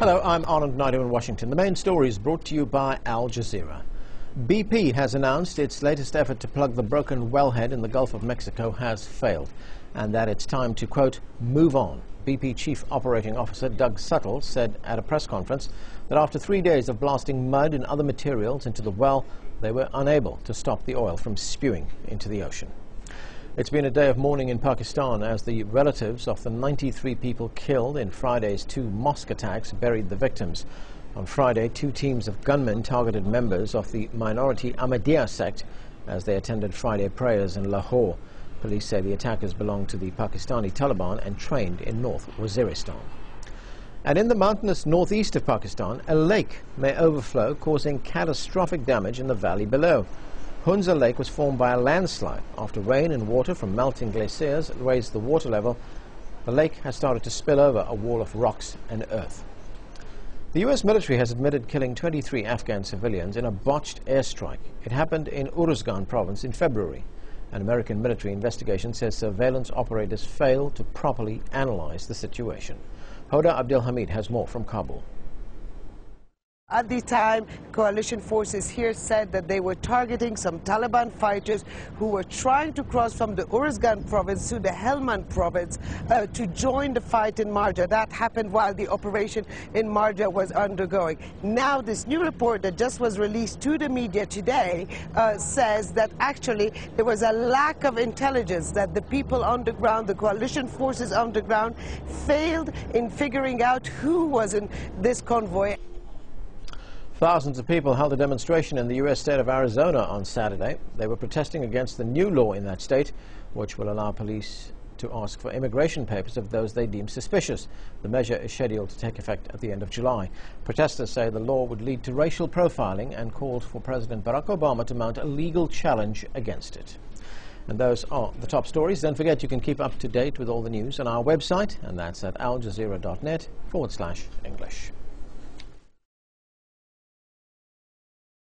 Hello, I'm Arnold Naidu in Washington. The main story is brought to you by Al Jazeera. BP has announced its latest effort to plug the broken wellhead in the Gulf of Mexico has failed, and that it's time to, quote, move on. BP Chief Operating Officer Doug Suttle said at a press conference that after 3 days of blasting mud and other materials into the well, they were unable to stop the oil from spewing into the ocean. It's been a day of mourning in Pakistan as the relatives of the 93 people killed in Friday's 2 mosque attacks buried the victims. On Friday, 2 teams of gunmen targeted members of the minority Ahmadiyya sect as they attended Friday prayers in Lahore. Police say the attackers belonged to the Pakistani Taliban and trained in North Waziristan. And in the mountainous northeast of Pakistan, a lake may overflow, causing catastrophic damage in the valley below. Hunza Lake was formed by a landslide after rain and water from melting glaciers raised the water level. The lake has started to spill over a wall of rocks and earth. The U.S. military has admitted killing 23 Afghan civilians in a botched airstrike. It happened in Uruzgan province in February. An American military investigation says surveillance operators failed to properly analyze the situation. Hoda Abdelhamid has more from Kabul. At the time, coalition forces here said that they were targeting some Taliban fighters who were trying to cross from the Uruzgan province to the Helmand province to join the fight in Marja. That happened while the operation in Marja was undergoing. Now, this new report that just was released to the media today says that actually there was a lack of intelligence, that the people on the ground, the coalition forces on the ground, failed in figuring out who was in this convoy. Thousands of people held a demonstration in the U.S. state of Arizona on Saturday. They were protesting against the new law in that state, which will allow police to ask for immigration papers of those they deem suspicious. The measure is scheduled to take effect at the end of July. Protesters say the law would lead to racial profiling and called for President Barack Obama to mount a legal challenge against it. And those are the top stories. Don't forget you can keep up to date with all the news on our website, and that's at aljazeera.net/English.